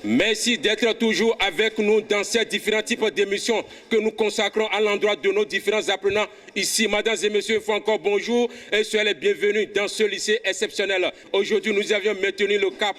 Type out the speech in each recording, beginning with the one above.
Merci d'être toujours avec nous dans ces différents types d'émissions que nous consacrons à l'endroit de nos différents apprenants. Ici, mesdames et messieurs, une fois encore bonjour et soyez les bienvenus dans ce lycée exceptionnel. Aujourd'hui, nous avions maintenu le cap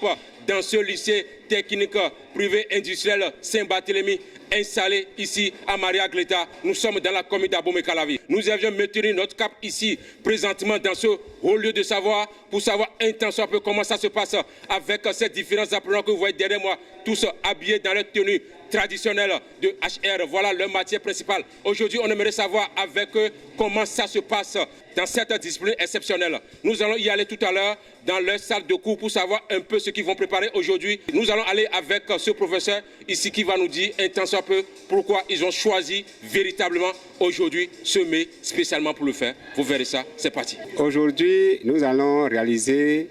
dans ce lycée technique privé industriel Saint-Barthélemy, installé ici à Maria-Gleta. Nous sommes dans la commune d'Abomey-Calavi. Nous avions maintenu notre cap ici, présentement dans ce haut lieu de savoir, pour savoir intensément un peu comment ça se passe avec ces différents apprenants que vous voyez derrière moi, tous habillés dans leur tenue traditionnelle de HR. Voilà leur matière principale. Aujourd'hui, on aimerait savoir avec eux comment ça se passe dans cette discipline exceptionnelle. Nous allons y aller tout à l'heure dans leur salle de cours pour savoir un peu ce qu'ils vont préparer aujourd'hui. Nous allons aller avec ce professeur ici qui va nous dire intensément un peu pourquoi ils ont choisi véritablement aujourd'hui ce mai spécialement pour le faire. Vous verrez ça, c'est parti. Aujourd'hui, nous allons réaliser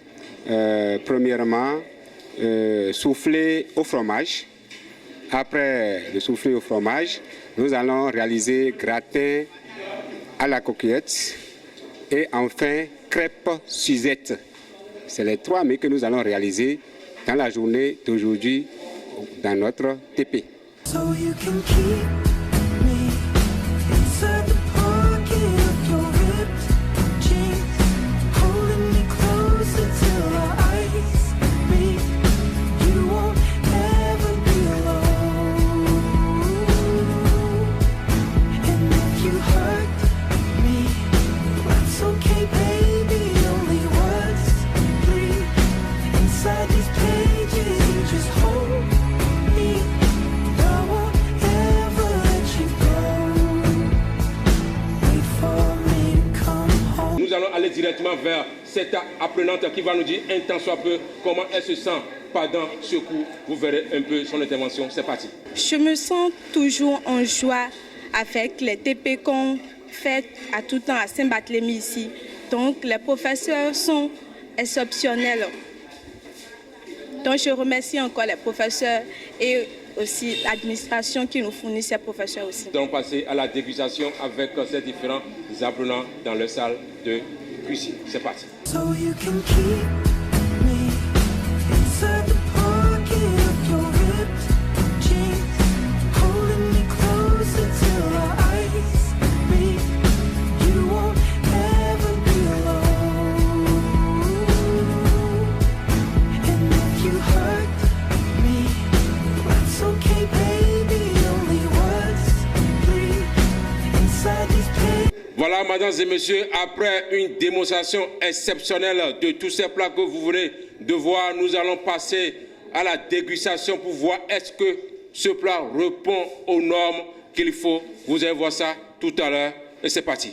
premièrement souffler au fromage. Après le souffler au fromage, nous allons réaliser gratin à la coquillette et enfin crêpes Suzette. C'est les trois mets que nous allons réaliser dans la journée d'aujourd'hui dans notre TP. So you can keep me inside the pocket of your ripped jeans, holding me closer till our eyes meet. You won't ever be alone. And if you hurt me, that's okay, baby. Only words breathe inside these pages. You just hold me. Nous allons aller directement vers cette apprenante qui va nous dire un tant soit peu comment elle se sent pendant ce cours. Vous verrez un peu son intervention. C'est parti. Je me sens toujours en joie avec les TP qu'on fait à tout temps à Saint-Barthélemy ici. Donc les professeurs sont exceptionnels. Donc je remercie encore les professeurs et aussi l'administration qui nous fournit ces professeurs aussi. Nous allons passer à la dégustation avec ces différents apprenants dans leur salle de cuisine. C'est parti. So you can keep me inside the pocket of your ripped jeans, holding me closer till our eyes meet. You won't ever be alone. And if you hurt me, that's okay, baby. Only words breathe inside these pages. Voilà, mesdames et messieurs, après une démonstration exceptionnelle de tous ces plats que vous venez de voir, nous allons passer à la dégustation pour voir est-ce que ce plat répond aux normes qu'il faut. Vous allez voir ça tout à l'heure et c'est parti.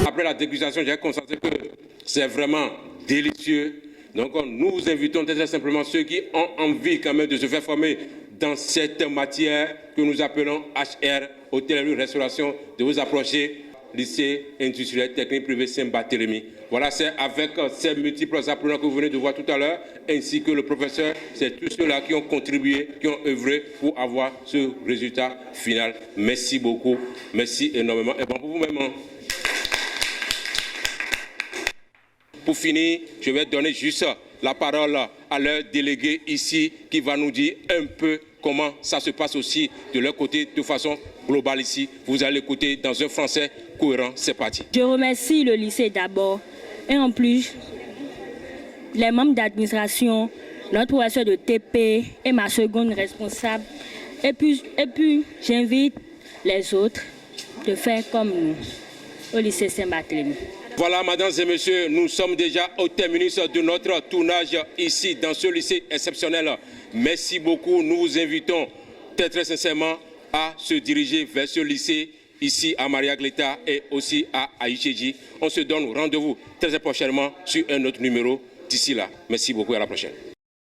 Après la dégustation, j'ai constaté que c'est vraiment délicieux. Donc nous vous invitons très simplement ceux qui ont envie quand même de se faire former dans cette matière que nous appelons HR, hôtellerie, restauration, de vous approcher lycée industriel technique privé Saint-Barthélemy. Voilà, c'est avec ces multiples apprenants que vous venez de voir tout à l'heure, ainsi que le professeur, c'est tous ceux-là qui ont contribué, qui ont œuvré pour avoir ce résultat final. Merci beaucoup, merci énormément. Et bon, pour vous-même, pour finir, je vais donner juste la parole à leur délégué ici qui va nous dire un peu comment ça se passe aussi de leur côté de façon globale ici. Vous allez écouter dans un français cohérent. C'est parti. Je remercie le lycée d'abord et en plus les membres d'administration, notre professeur de TP et ma seconde responsable. Et puis j'invite les autres de faire comme nous au lycée Saint-Barthélemy. Voilà, mesdames et messieurs, nous sommes déjà au terminus de notre tournage ici dans ce lycée exceptionnel. Merci beaucoup. Nous vous invitons très sincèrement à se diriger vers ce lycée ici à Maria Gleta et aussi à Aïcheji. On se donne rendez-vous très prochainement sur un autre numéro. D'ici là, merci beaucoup, à la prochaine.